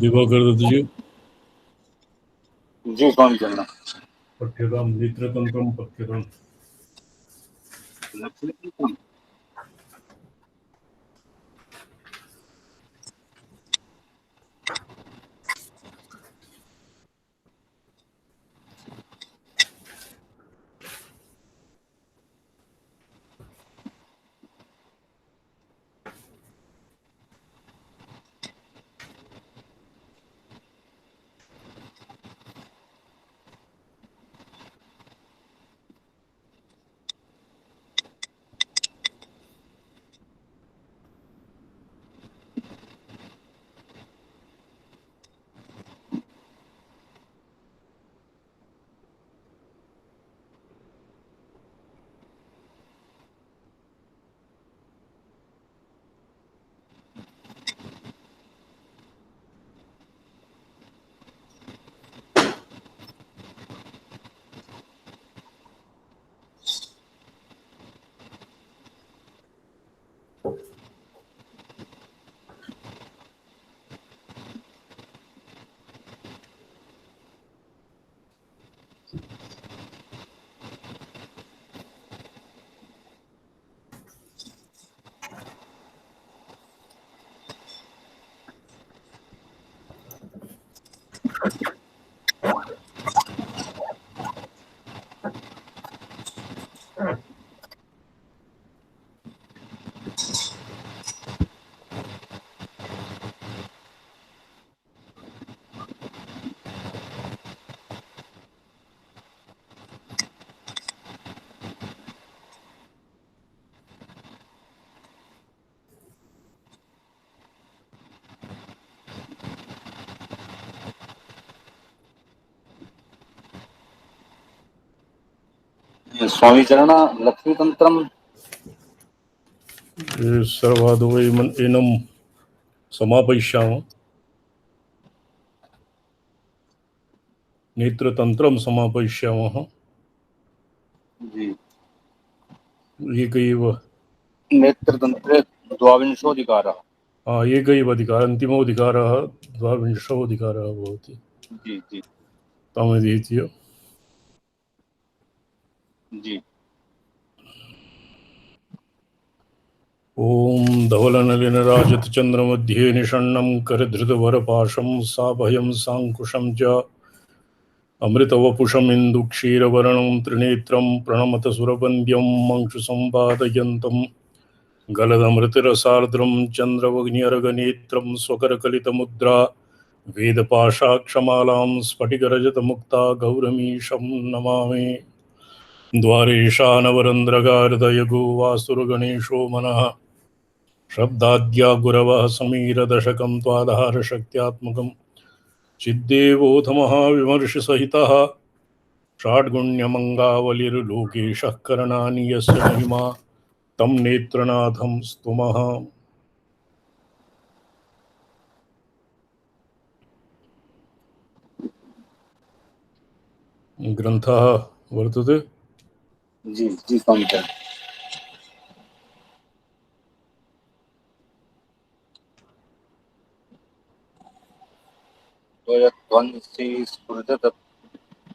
दिवाकर दत्त जी जी कौन करना पठ्यताम नेत्रतंत्रम पठ्यताम। स्वामी चरण लक्ष्मी तंत्रम सर्वाद्वैमन एनम समापयिष्यामः। नेत्रतंत्रम समापयिष्यामः। जी एकैव नेत्रतंत्रे द्वाविंशोऽधिकारः। एकैव अधिकारः अन्तिमोऽधिकारः द्वाविंशोऽधिकारः भवति। जी जी तमधीत्य जी ॐ धवलनलिनराजतचन्द्रमध्ये निषण्णं करधृतवरपाशं साभयं साङ्कुशं च अमृतवपुषमिन्दुक्षीरवर्णं त्रिनेत्रं प्रणमत सुरवन्द्यं मंशुसंवादयन्तं गलदमृतरसार्द्रं चन्द्रवग्न्यर्गनेत्रं स्वकरकलितमुद्रा वेदपाशाक्षमालां स्फटिकरजतमुक्ता गौरमीशं नमामि। द्वारेशानवरन्द्रगार्दयगो वासुरगणेशो मनः शब्दाद्या गुरवः समीरदशकं त्वाधारशक्त्यात्मकं चिद्देवोऽथमहाविमर्शसहितः षाड्गुण्यमङ्गावलिर्लोकेशः करणानि यस्य महिमा तं नेत्रनाथं स्तुमः। ग्रन्थः वर्तते। जी जी स्वामी चरण त्वयध्वंसी स्फुरदत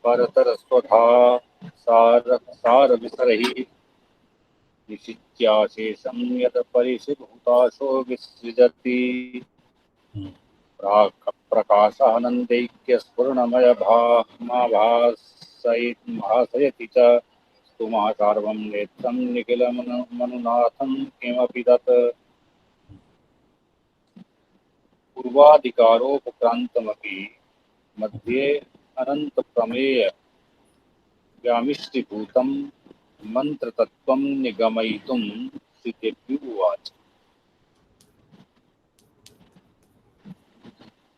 परतरस्वधा सारविसरहि निशित्याशेषं यत् परिशिभूताशो विसृजति प्रकाशानन्दैक्यस्फुरणमयभासयति च स्तुमः सार्वं नेत्रं निखिलमनुनाथं किमपि तत् सर्वाधिकारोपक्रान्तमपि मध्ये अनन्तप्रमेय व्यामिश्रीभूतं मन्त्रतत्त्वं निगमयितुं श्रुतेभ्यो उवाच।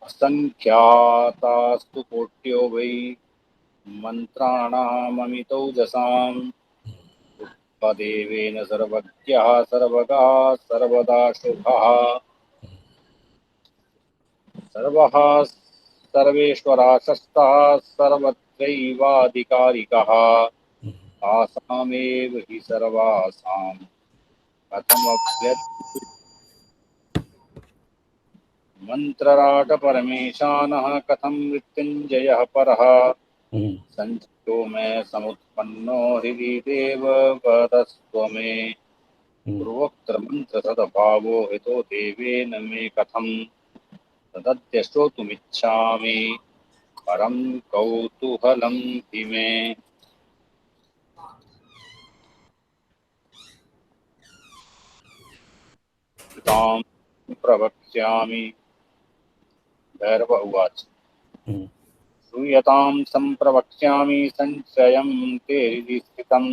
असङ्ख्यातास्तु कोट्यो वै मन्त्राणाममितौजसाम् देवेन सर्वज्ञः सर्वगा सर्वदा शुभः सर्वः सर्वेश्वराशस्तः सर्वत्रैवाधिकारिकः आसामेव हि सर्वासां कथमभ्यत् मन्त्रराट परमेशानः कथं मृत्युञ्जयः परः सञ्चितो मे समुत्पन्नो हृदि देव वदस्त्व मे पूर्वोक्त्र मंत्र सदभावो हितो देवेन मे कथं तदद्य श्रोतुमिच्छामि परं कौतूहलं हि मे। तां प्रवक्ष्यामि भैरव उवाच। श्रूयतां सम्प्रवक्ष्यामि संशयं ते हृदि स्थितम्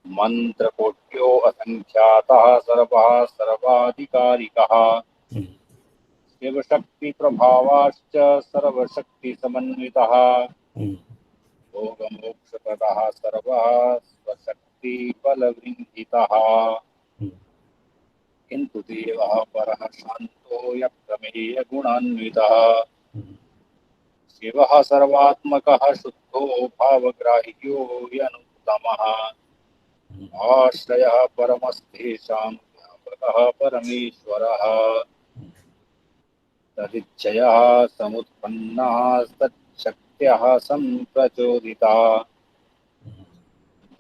मन्त्रकोट्यो असङ्ख्यातः सर्वः सर्वाधिकारिकः शिवशक्तिप्रभावाश्च सर्वशक्तिसमन्वितः भोगमोक्षप्रदः सर्वः स्वशक्तिबलवृन्दितः किन्तु देवः परः शान्तो यप्रमेयगुणान्वितः शिवः सर्वात्मकः शुद्धो भावग्राह्यो यनुत्तमः आश्रयः परमस्तेषां व्यापकः परमेश्वरः तदिच्छयः समुत्पन्नाः तच्छक्त्यः सम्प्रचोदिताः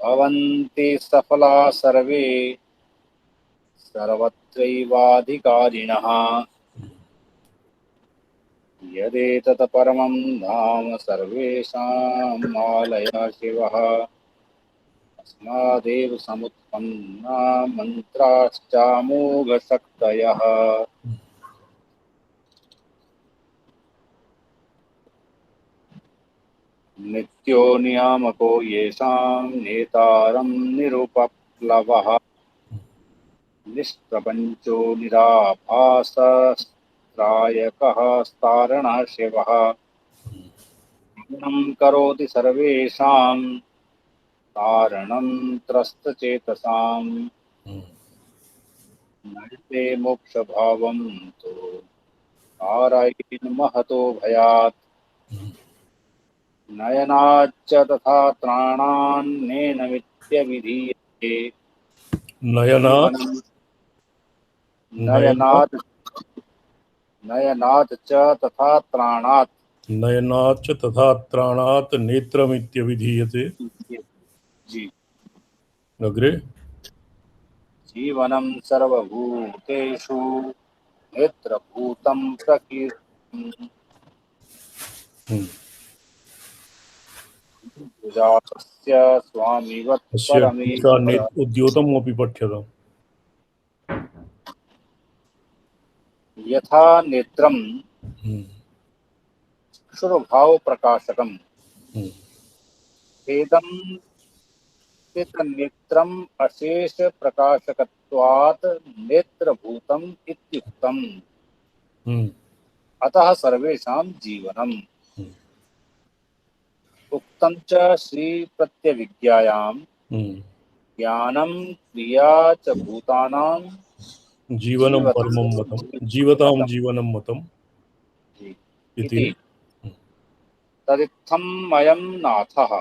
भवन्ति सफला सर्वे सर्वत्रैवाधिकारिणः यदेतत् परमं धाम सर्वेषां आलयः शिवः अस्मादेव समुत्पन्ना मन्त्राश्चामोघशक्तयः। नित्यो नियामको येषां नेतारं निरुपप्लवः निष्प्रपञ्चो निराभासस्त्रायकः स्तारणः शिवः गुणं करोति सर्वेषां तारणं त्रस्तचेतसाम् नयते मोक्षभावं तु तारयेन् महतो भयात् नयनाच्च तथा त्राणान्नेन विद्यविधीयते नयनात् नयनात् नयनात् च तथा त्राणात् नयनाच्च तथा त्राणात् नेत्रमित्यभिधीयते। जी अग्रे जीवनं सर्वभूतेषु नेत्रभूतं प्रकीर्तिम् जातस्य स्वामिवत् अस्य परमेश्वर उद्योतम् अपि पठ्यताम्। यथा नेत्रं क्षुरभाव प्रकाशकम् वेदं नेत्रम् अशेष प्रकाशकत्वात् नेत्रभूतम् इत्युक्तम् अतः सर्वेषां जीवनम् उक्तं च श्री प्रत्यविज्ञायां ज्ञानं क्रिया च भूतानां जीवनं परमं मतम् जीवतां जीवनं मतम् इति तदित्थम् अयं नाथः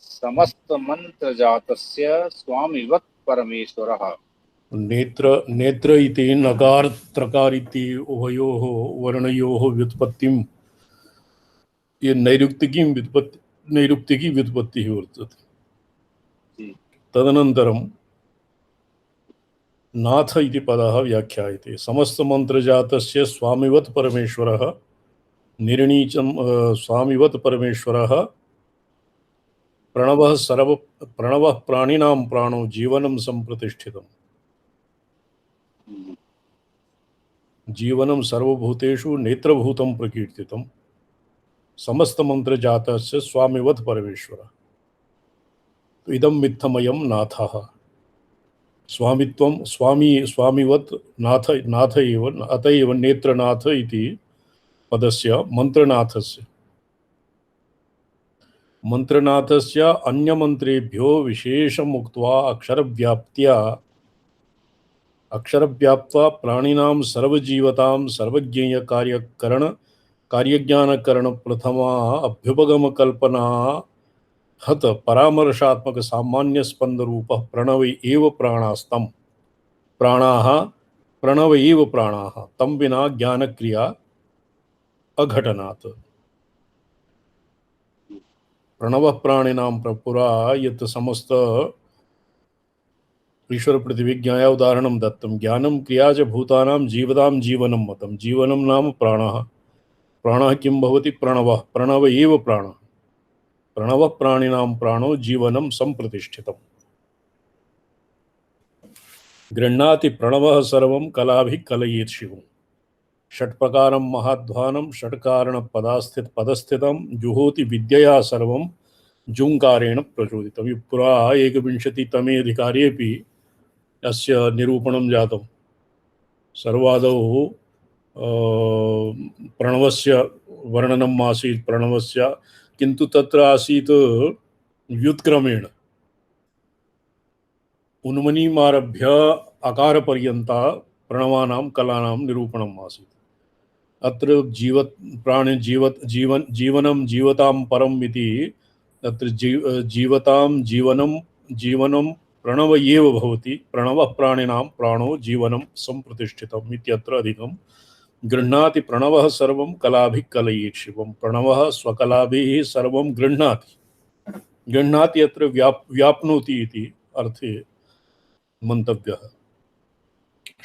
समस्तमन्त्रजातस्य स्वामिवत् परमेश्वरः। नेत्र इति नकार त्रकार इति उभयोः वर्णयोः व्युत्पत्तिं ये नैरुक्तिकी व्युत्पत्तिः वर्तते। तदनन्तरं नाथ इति पदः व्याख्यायते। समस्तमन्त्रजातस्य स्वामिवत् परमेश्वरः निर्णीचं स्वामिवत् परमेश्वरः प्रणवः प्राणिनां प्राणो जीवनं सम्प्रतिष्ठितम्। जीवनं सर्वभूतेषु नेत्रभूतं प्रकीर्तितं समस्तमन्त्रजातस्य स्वामिवत् परमेश्वर इदं मित्थमयं नाथः स्वामित्वं स्वामिवत् नाथ एव अत एव नेत्रनाथ इति पदस्य मंत्रनाथस्य अन्यमन्त्रेभ्यो विशेषम् उक्त्वा अक्षरव्याप्त्वा प्राणिनां सर्वजीवतां कार्यज्ञानकरण प्रथमा अभ्युपगम कल्पना हत परामर्शात्मक सामान्य स्पंद रूप प्रणव एव प्राणास्तम प्राणाः प्रणव एव प्राणाः तम विना ज्ञान क्रिया अघटनात् प्रणव प्राणिनां पुरा यत् समस्त ईश्वर प्रतिविज्ञाय उदाहरणं दत्तं ज्ञानं क्रिया च भूतानां जीवतां जीवनं मतं जीवनं नाम प्राणः प्राणः किं भवति प्रणवः प्रणव एव प्राणः प्रणव प्राणिनां प्राणो जीवनं संप्रतिष्ठितम् गृह्णाति प्रणवः सर्वं कलाभिः कलयेत् शिवम् षट्प्रकारं महाध्वानं षट्कारण पदस्थितं जुहोति विद्यया सर्वं जुंकारेण प्रचोदितं पुरा एकविंशतितमे अधिकारेऽपि अस्य निरूपणं जातं सर्वादौ प्रणवस्य वर्णनम् आसीत् प्रणवस्य किन्तु तत्र आसीत् व्युत्क्रमेण उन्मनीमारभ्य अकारपर्यन्ता प्रणवानां कलानां निरूपणम् आसीत् अत्र जीवनं जीवतां परम् इति तत्र जीवनं प्रणव एव भवति प्रणवः प्राणिनां प्राणो जीवनं संप्रतिष्ठितम् इत्यत्र अधिकं गृह्णाति प्रणवः सर्वं कलाभिः कलयेत् शिवं प्रणवः स्वकलाभिः सर्वं गृह्णाति अत्र व्याप्नोति इति अर्थे मंतव्यः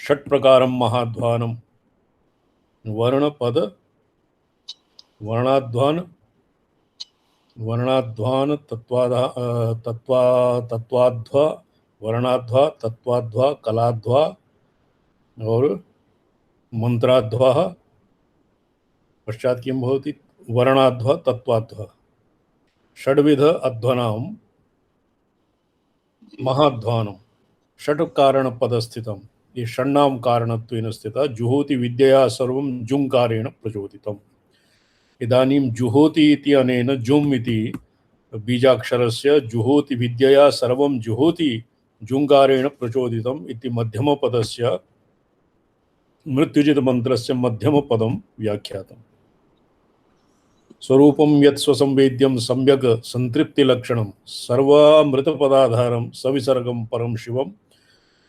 षट्प्रकारं महाध्वानं वर्णपद वर्णाध्वान तत्वाध्वा वर्णाध्वा तत्वाध्वा कलाध्वा और मंत्राध्वा पश्चात् किं भवति वर्णाध्वा तत्वाध्वा षड्विध अध्वनां महाध्वानं षट् कारण पदस्थितं ये षण्णां कारणत्वेन स्थिता जुहोति विद्यया सर्वं जुंकारेण प्रचोदितम् इदानीं जुहोति इति अनेन जुम् इति बीजाक्षरस्य जुहोति विद्यया सर्वं जुहोति जुंकारेण प्रचोदितम् इति मध्यमपदस्य मृत्युजित मंत्रस्य मध्यमपदं व्याख्यातम् स्वरूपं यत् स्वसंवेद्यं सम्यक् संतृप्तिलक्षणं सर्वामृतपदाधारं सविसर्गं परं शिवं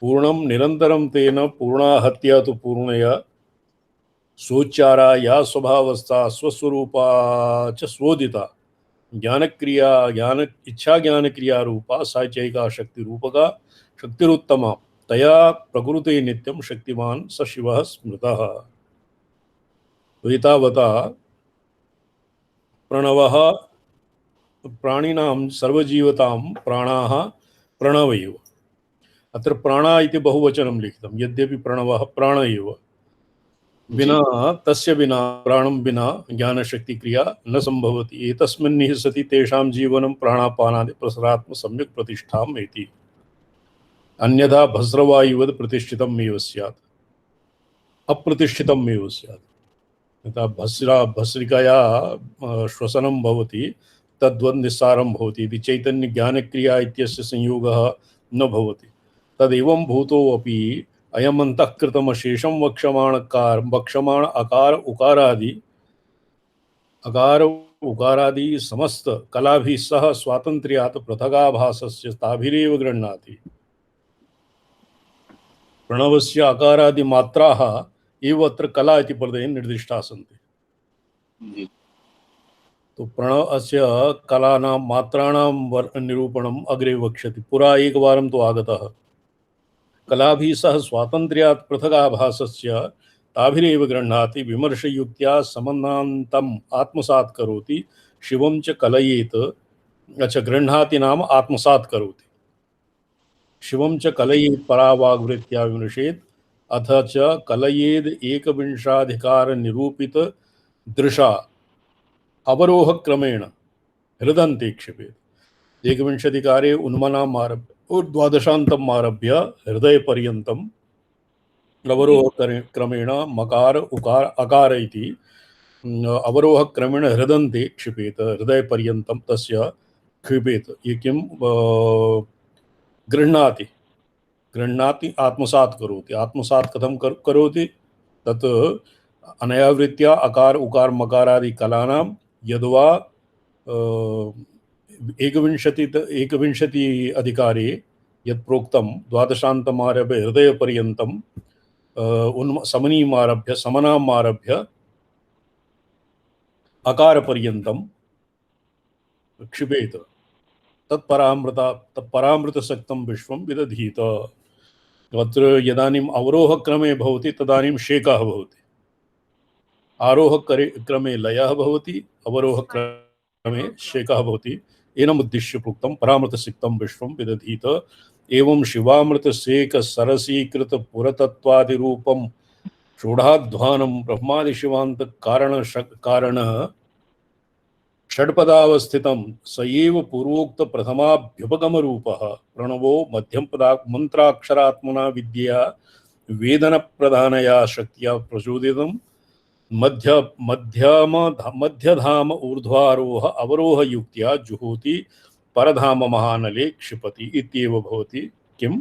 पूर्णं निरन्तरं तेन पूर्णाहत्या तु पूर्णया सोच्चारा या स्वभावस्था स्वस्वरूपा च स्वोदिता ज्ञानक्रिया इच्छा ज्ञानक्रिया रूपा सा चैका शक्तिरूपका शक्तिरुत्तमा तया प्रकृते नित्यं शक्तिमान् स शिवः स्मृतः एतावता प्रणवः प्राणिनां सर्वजीवतां प्राणाः प्रणव एव अत्र प्राणा इति बहुवचनं लिखितं यद्यपि प्रणवः प्राण एव विना तस्य विना प्राणं विना ज्ञानशक्ति क्रिया न संभवति एतस्मिन् हि सति तेषां जीवनं प्राणापानादि प्रसरात्म सम्यक् प्रतिष्ठाम् इति अन्यथा भस्रवायुवत् प्रतिष्ठितमेव स्यात् अप्रतिष्ठितमेव स्यात् यथा भस्रिकया श्वसनं भवति तद्वत् निस्सारं भवति इति चैतन्यज्ञानक्रिया इत्यस्य संयोगः न भवति तदेवं भूतोऽपि अयम् अंतःकृतमशेषं वक्षमाण अकार उकारादि समस्त कलाभिः सह स्वातन्त्र्यात् पृथगाभासस्य ताभिरेव गृह्णाति प्रणवस्य अकारादि मात्राः एव अत्र कला इति पदेन निर्दिष्टाः सन्ति तो प्रणवस्य कलानां मात्राणां निरूपणम् अग्रे वक्ष्यति पुरा एकवारं तु आगतः कलाभिः सह स्वातन्त्र्यात् पृथगाभासस्य ताभिरेव गृह्णाति विमर्शयुक्त्या समन्नान्तम् आत्मसात् करोति शिवं च कलयेत् गृह्णाति नाम आत्मसात् करोति शिवं च कलयेत् परावाग्वृत्त्या विमृशेत् अथ च कलयेद एकविंशाधिकार निरूपित दृशा अवरोह क्रमेण हृदन्ते क्षिपेत। एकविंशतिकारे उन्मनाम् आरभ्य और द्वादशान्तम् आरभ्य हृदयपर्यन्तम् अवरोह क्रमेण मकार उकार अकार इति अवरोह क्रमेण हृदन्ते क्षिपेत, हृदयपर्यन्तं तस्य क्षिपेत। ये किं गृह्णाति गृह्णाति आत्मसात् करोति। आत्मसात् कथं करोति? तत् अनया वृत्त्या अकार उकार मकारादि कलानां यद्वा एकविंशति अधिकारे यत् प्रोक्तं द्वादशान्तमारभ्य हृदयपर्यन्तं समनीमारभ्य समनामारभ्य अकारपर्यन्तं क्षिपेत। तत्परामृतसक्तं विश्वं विदधीत। अत्र यदानीम् अवरोहक्रमे भवति तदानीं शेकः भवति, आरोहक्रमे लयः भवति, अवरोहक्रमे शेकः भवति। एनमुद्दिश्य प्रोक्तं परामृतसिक्तं विश्वं विदधीत। एवं शिवामृतसेक सरसीकृत पुरतत्वादिरूपं षोडाध्वानं ब्रह्मादिशिवान्त कारण षड्पदावस्थितं स एव पूर्वोक्त प्रथमाभ्युपगमरूपः प्रणवो मध्यमपदा मंत्राक्षरात्मना विद्या वेदन प्रधानया शक्तिया प्रचोदितं मध्यधाम ऊर्ध्वारोह अवरोह युक्त्या जुहोति परधाम महानले क्षिपति इत्येव भवति किं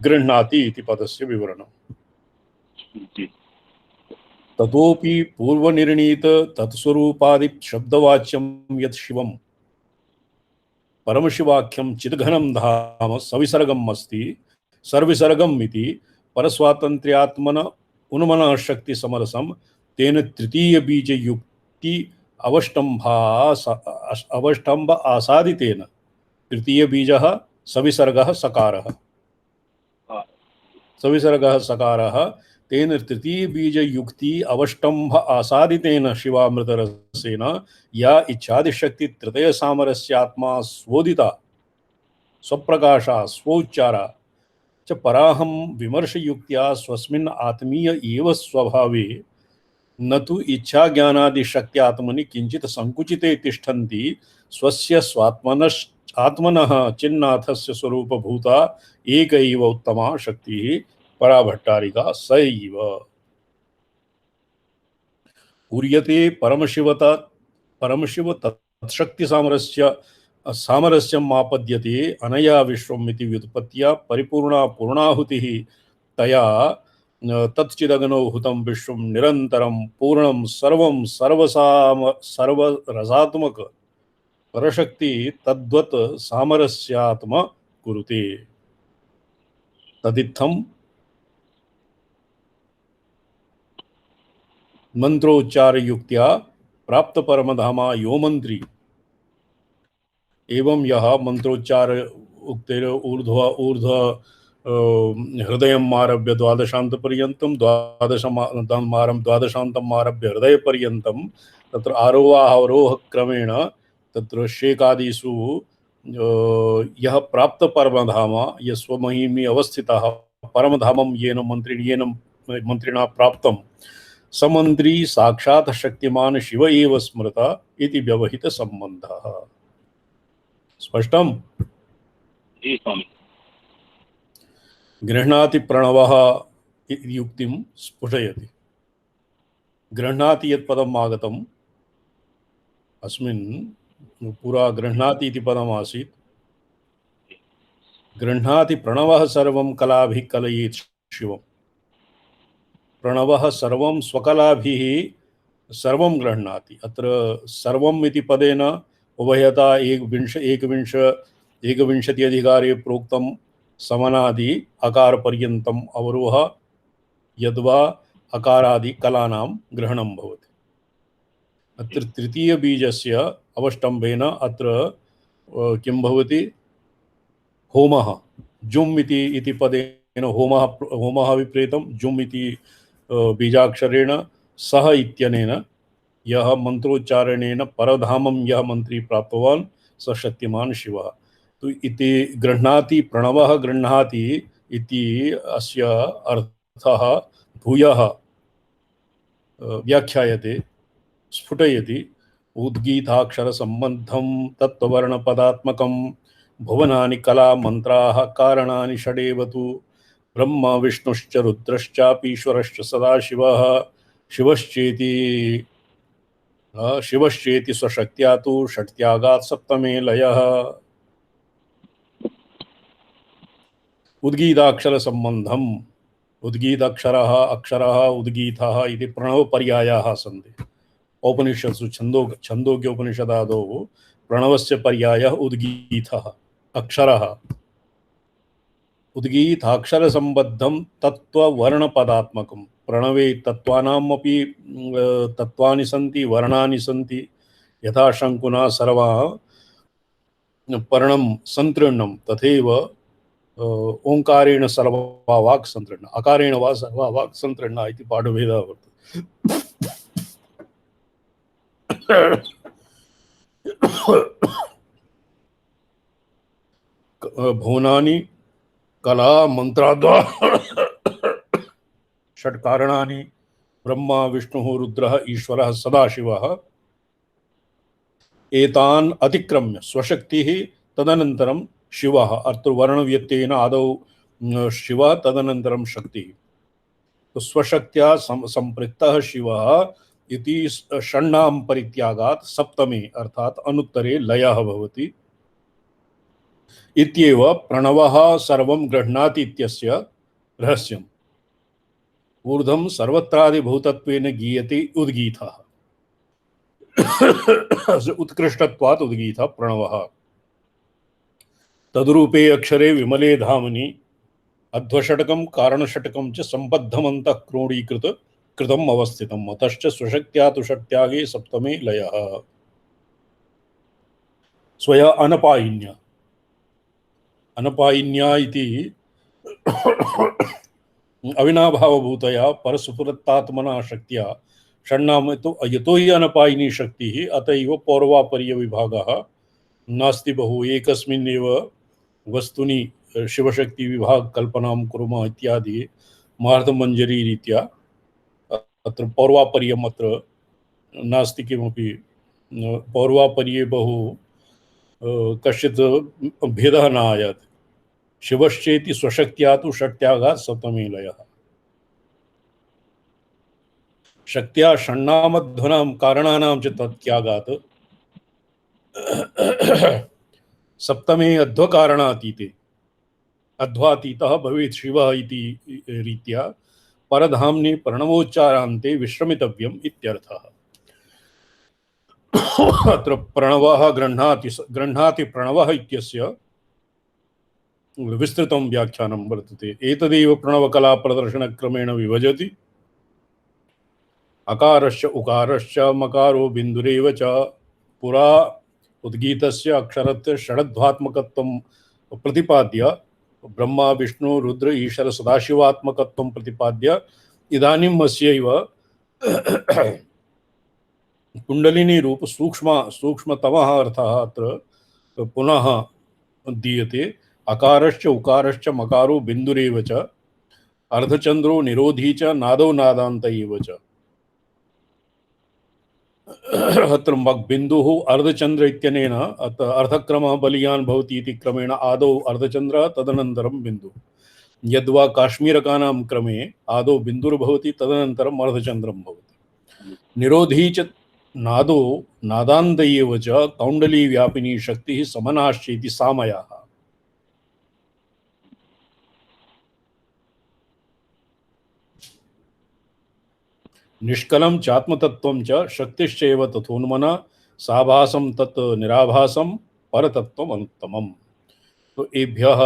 गृह्णाति इति पदस्य विवरणम्। ततोपि पूर्वनिर्णीत तत्स्वरूपादि शब्दवाच्यं यत् शिवं परमशिवाख्यं चिद्घनं धाम सविसर्गम् अस्ति सर्विसर्गम् इति परस्वातन्त्र्यात्मन उन्मना शक्ति समरसं तेन तृतीय बीज युक्ति अवष्टम्भ आसादितेन तृतीय बीजः सविसर्गः सकारः तेन तृतीय बीज युक्ति अवष्टम्भ आसादितेन शिवामृतरसेन या इच्छादिशक्ति तृतीय सामरस्यात्मा स्वोदिता स्वप्रकाशा स्वोच्चारा च पराहं विमर्शयुक्त्या स्वस्मिन् आत्मीय एव स्वभावे न तु इच्छा ज्ञानादि शक्त्यात्मनि किंचित संकुचिते तिष्ठन्ति स्वस्य स्वात्मनः चिन्नाथस्य स्वरूपभूता एक एव उत्तमा शक्तिः पराभट्टारिका स एव उर्यते परमशिव तत्शक्ति सामरस्यम् आपद्यते अनया विश्वम् इति व्युत्पत्त्या परिपूर्णा पूर्णाहुतिः तया तच्चिदग्नौ हुतं विश्वं निरन्तरं पूर्णं सर्वरसात्मक परशक्ति तद्वत् सामरस्यात्म कुरुते। तदित्थं मंत्रोच्चार युक्त्या प्राप्त परमधामा यो मंत्री एवं यह मंत्रोच्चार उक्तेर ऊर्ध्व हृदयम् आरभ्य द्वादशान्त पर्यन्तं द्वादशान्तम् आरभ्य हृदय पर्यन्तं तत्र आरोह क्रमेण तत्र शेकादिषु यह प्राप्त परमधामा यस्वमहिमी अवस्थितः परमधामं येन मंत्रिणा प्राप्तं समंत्री साक्षात् शक्तिमान शिव एव स्मृता इति व्यवहित संबंधः। स्पष्टम्? जी स्वामी। गृह्णाति प्रणवः युक्तिं स्फुटयति। गृह्णाति यत् पदम् आगतम् अस्मिन् पुरा गृह्णाति इति पदम् आसीत्। गृह्णाति प्रणवः सर्वं कलाभिः कलयेत् शिवम्। प्रणवः सर्वं स्वकलाभिः सर्वं गृह्णाति। अत्र सर्वम् इति पदेन उभयता एकविंशति अधिकारे प्रोक्तं समनादि अकार पर्यन्तम् अवरोह यद्वा अकारादि कलानां ग्रहणं भवति। अत्र तृतीय बीजस्य अवष्टम्भेन अत्र किं भवति? होमः जुम् इति पदेन होमः विप्रेतं जुम् इति बीजाक्षरेण सह इत्यनेन यह मंत्रोच्चारणेन परधामं यह मंत्री प्राप्तवान् स शक्तिमान शिवः। तो इति गृह्णाति प्रणवः गृह्णाति इति अस्य अर्थः भूयः व्याख्यायते स्फुटयति। उद्गीताक्षरसम्बद्धं तत्त्ववर्णपदात्मकं भुवनानि कलामन्त्राः कारणानि षडेव तु ब्रह्म विष्णुश्च रुद्रश्चापीश्वरश्च सदाशिवः शिवश्चेति शिवश्चेति स्वशक्त्या तु षट्त्यागात् सप्तमे लयः। उद्गीताक्षरसम्बन्धम् उद्गीताक्षरः अक्षरः उद्गीतः इति प्रणवपर्यायाः सन्ति। उपनिषत्सु छन्दोग्योपनिषदादौ प्रणवस्य पर्यायः उद्गीतः अक्षरः। उद्गीताक्षरसम्बद्धं तत्त्ववर्णपदात्मकं प्रणवे तत्त्वानामपि तत्त्वानि सन्ति वर्णानि सन्ति। यथा शङ्कुना सर्वा पर्णं सन्तृण्णं तथैव ओंकारेण सर्वा वाक् सन्तृण्णा अकारेण वा सर्वा वाक् सन्तृण्णा इति पाठभेदः वर्तते। भुवनानि कला मंत्राद्वा षट्कारणानि ब्रह्मा विष्णुः रुद्रः ईश्वरः सदाशिवः एतान् अतिक्रम्य स्वशक्तिः तदनन्तरं शिवः। अत्र वर्णव्यत्ययेन आदौ शिवः तदनन्तरं शक्तिः। तो स्वशक्त्या संपृक्तः शिवः इति षण्णां परित्यागात् सप्तमे अर्थात अनुत्तरे लयः भवति। इत्येव प्रणवः सर्वं गृह्णाति इत्यस्य रहस्यम्। ऊर्ध्वं सर्वत्रादिभूतत्वेन गीयते उद्गीतः। उत्कृष्टत्वात् उद्गीतः प्रणवः। तद्रूपे अक्षरे विमले धामनि अध्वषटकं कारणषटकं च सम्बद्धमन्तः क्रोडीकृत कृतम् अवस्थितम्। अतश्च स्वशक्त्या तु षट्त्यागे सप्तमे लयः। स्वया अनपायिन्या अनपायिन्या इति अविनाभावभूतया परस्फुरत्तात्मना शक्त्या षण्णाम यतो हि अनपायिनी शक्तिः अतएव पौर्वापर्यविभागः नास्ति बहु एकस्मिन्नेव वस्तुनि शिवशक्ति विभाग कल्पनां कुर्मः इत्यादि महार्थमञ्जरी रीत्या अत्र पौर्वापर्यम् अत्र नास्ति किमपि। पौर्वापर्ये बहु कश्चित् भेदः न आयाति। शिवश्चेति स्वशक्त्या तु षट्त्यागात् सप्तमे लयः। शक्त्या षण्णामध्वनां कारणानां च तत्त्यागात् सप्तमे अध्वकारणातीते अध्वातीतः भवेत् शिवः इति रीत्या परधाम्नि प्रणवोच्चारान्ते विश्रमितव्यम् इत्यर्थः। अत्र प्रणवः गृह्णाति प्रणवः इत्यस्य विस्तृतं व्याख्यानं वर्तते। एतदेव प्रणवकला प्रदर्शनक्रमेण विभजति। अकारश्च उकारश्च मकारो बिन्दुरेव च पुरा उद्गीतस्य अक्षरस्य षडध्वात्मकत्वं प्रतिपाद्य ब्रह्मा विष्णु रुद्र ईश्वर सदाशिवात्मकत्वं प्रतिपाद्य इदानीम् अस्यैव कुंडलिनी रूप सूक्ष्मतमः अर्थः अत्र पुनः दीयते। अकारश्च उकारश्च मकारो बिन्दुरेव च अर्धचंद्रो निरोधी च नादौ नादान्त एव च। अत्र बिन्दुः अर्धचंद्र इत्यनेन अर्थक्रमः बलीयान् भवति इति क्रमेण आदौ अर्धचंद्रः तदनन्तरं बिन्दुः। यद्वा काश्मीरकानां क्रमे आदौ बिन्दुर्भवति तदनन्तरम् अर्धचंद्रं भवति। निरोधी च नादो नादान्त एव च कौण्डली व्यापिनी शक्तिः समनाश्चेति सामयाः। निष्कलं चात्मतत्त्वं च शक्तिश्चैव तथोन्मना साभासं तत् निराभासं परतत्त्वम् अनुत्तमम्। तो एभ्यः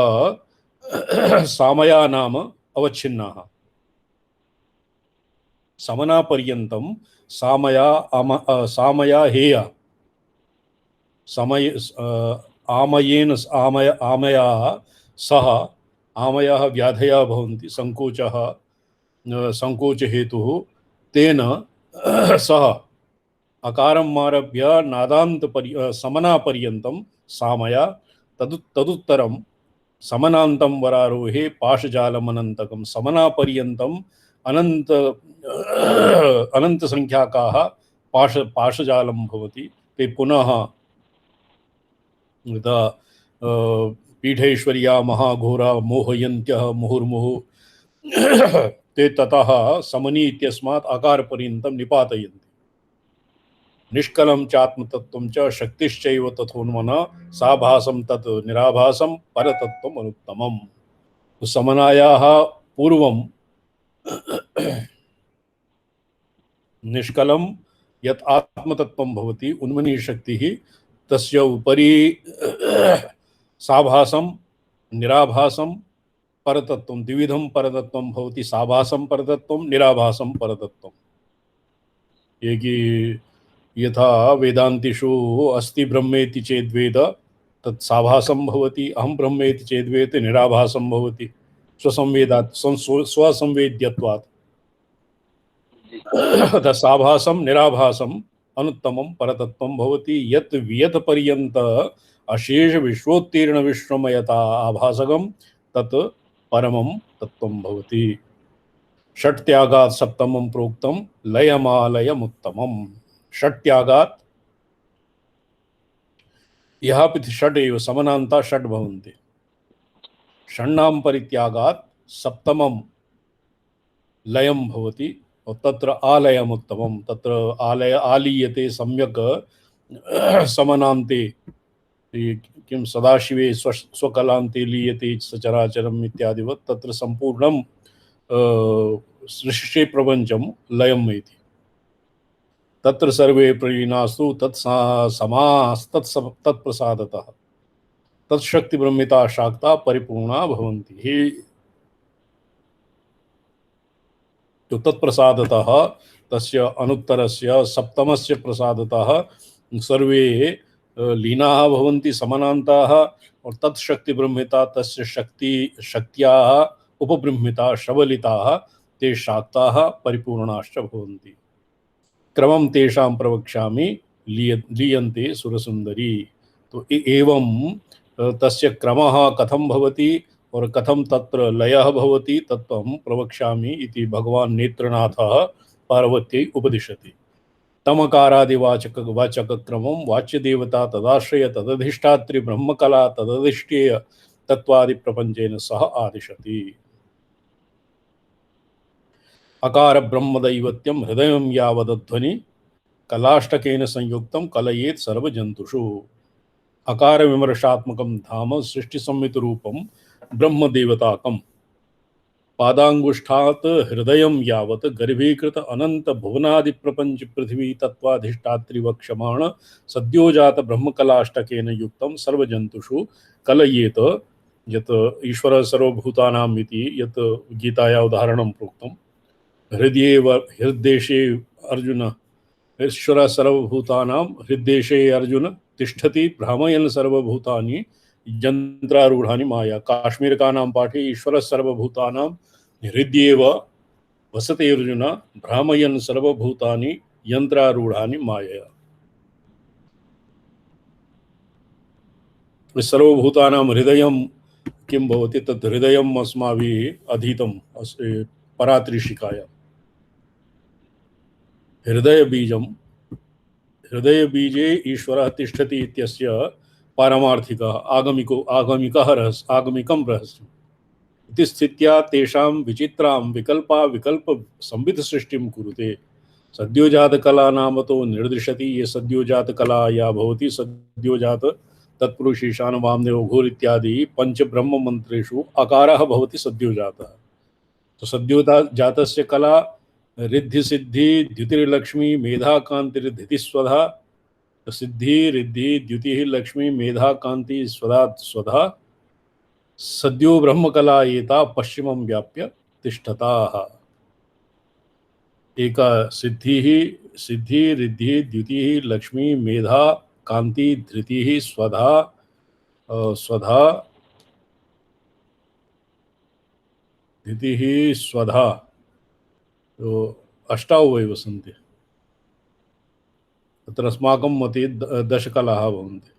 सामया नाम अवच्छिन्नाः। समना पर्यन्तं सामया हेया समय आमयेन आमयाः सह आमयाः व्याधयः भवन्ति संकोच हेतुः तेन सह अकारं आरभ्य नादान्त समना पर्यन्तं सामया तदुत्तरं समनान्तं वरारोहे पाशजालमनन्तकं समनापर्यन्तम् अनन्त अनन्तसङ्ख्याकाः पाशजालं भवति। ते पुनः यदा पीठेश्वर्या महाघोरा मोहयन्त्यः मुहुर्मुहुः ते ततः समनी इत्यस्मात् आकारपर्यन्तं निपातयन्ति। निष्कलं चात्मतत्त्वं च शक्तिश्चैव तथोन्मना साभासं तत् निराभासं परतत्त्वम् अनुत्तमम्। समनायाः पूर्वं निष्कलं यत् आत्मतत्त्वं भवति उन्मनी शक्तिः, तस्य उपरि साभासं निराभासं परतत्त्वं द्विविधं परतत्त्वं भवति। साभासं परतत्त्वं निराभासं परतत्त्वम्। ये यथा वेदांतिषु अस्ति ब्रह्मेति चेद्वेद तत् साभासं भवति, अहं ब्रह्मेति चेद्वेद निराभासं भवति स्वसंवेदात् स्वसंवेद्यत्वात्। साभासं निराभासं अनुत्तमं परतत्त्वं भवति। यत् वियत पर्यन्त अशेष विश्वोत्तीर्ण विश्वमयता आभासकं तत् परमं तत्त्वं भवति। षट् त्यागात् सप्तमं प्रोक्तं लयमालयमुत्तमम्। षट् त्यागात् यः पिति षट् एव समनान्ता षट् भवन्ति। षण्णां परित्यागात् सप्तमं लयं भवति और तत्र आलयमुत्तमं। तत्र आलीयते सम्यक् समनान्ते किं सदाशिवे स्वकलान्ते लीयते सचराचरम् इत्यादिवत् तत्र सम्पूर्णं सृष्टि प्रपञ्चं लयम् इति। तत्र सर्वे प्रलीनास्तु तत्प्रसादतः तत्शक्ति ब्रह्मिता शाक्ता परिपूर्णा भवन्ति। तो तत्प्रसादतः तस्य अनुत्तरस्य सप्तमस्य प्रसादतः सर्वे लीनाः भवन्ति समनान्ताः और तत्शक्ति ब्रह्मिता तस्य शक्त्याः उपब्रह्मिता शबलिताः ते शाक्ताः परिपूर्णाश्च भवन्ति। क्रमं तेषां प्रवक्ष्यामि लीयन्ते सुरसुन्दरी। तो एवं तस्य क्रमः कथं भवति और कथं तत्र लयः भवति तत्त्वं प्रवक्ष्यामि इति भगवान् नेत्रनाथः पार्वत्यै उपदिशति। तमकारादिवाचकक्रमं वाच्यदेवता तदाश्रय तदधिष्ठात्री ब्रह्मकला तदधिष्ठेय तत्त्वादिप्रपञ्चेन सह आदिशति। अकार ब्रह्मदैवत्यं हृदयं यावदध्वनि कलाष्टकेन संयुक्तं कलयेत् सर्वजन्तुषु। अकार विमर्शात्मकं धाम सृष्टिसंहितरूपं ब्रह्मदेवताकं पादांगुष्ठात् हृदयं यावत् गर्भीकृत अनंत भुवनादि प्रपंच पृथ्वी तत्वाधिष्ठात्री वक्ष्यमाण सद्योजात ब्रह्मकलाष्टकेन युक्तं सर्वजन्तुषु कलयेत। यत् ईश्वर सर्वभूतानाम् इति यत् गीताया उदाहरणं प्रोक्तं। हृद्देशे अर्जुन ईश्वर सर्वभूतानां हृद्देशे अर्जुन तिष्ठति भ्रामयन् सर्वभूतानि यंत्रारूढ़ानि माया। काश्मीर का नाम पाठे ईश्वर सर्वभूतानां हृद्येव वसते अर्जुन भ्रामयन् सर्वभूतानि यंत्रारूढ़ानि माया। सर्वभूतानां हृदयं किं भवति तत् हृदयम् अस्माभिः अधीतं परात्रिशिकायां। हृदयबीजे ईश्वरः तिष्ठति इत्यस्य पारमार्थिकः आगमिकं रहस्यम् इति स्थित्या तेषां विचित्रां विकल्प संविध सृष्टिं कुरुते। सद्योजातकला नाम तो निर्दिशति। ये सद्योजातकला या भवति सद्योजात तत्पुरुष ईशान वामदेव घोर इत्यादि पंच ब्रह्म मंत्रेषु अकारः भवति सद्योजातः। तो सद्योजातस्य कला रिद्धि सिद्धि द्युतिर्लक्ष्मी मेधा कांतिर्धिति स्वधा। सिद्धि रिद्धि द्युति लक्ष्मी मेधा कांति स्वधा स्वधा सद्यो ब्रह्मकला एता पश्चिमं व्याप्य तिष्ठताः। एका सिद्धि रिद्धि द्युति लक्ष्मी मेधा कांति धृति स्वधा स्वधा धृति स्वधा तो अष्टाव एव सन्ति। तत्र अस्माकं मते दशकलाः भवन्ति।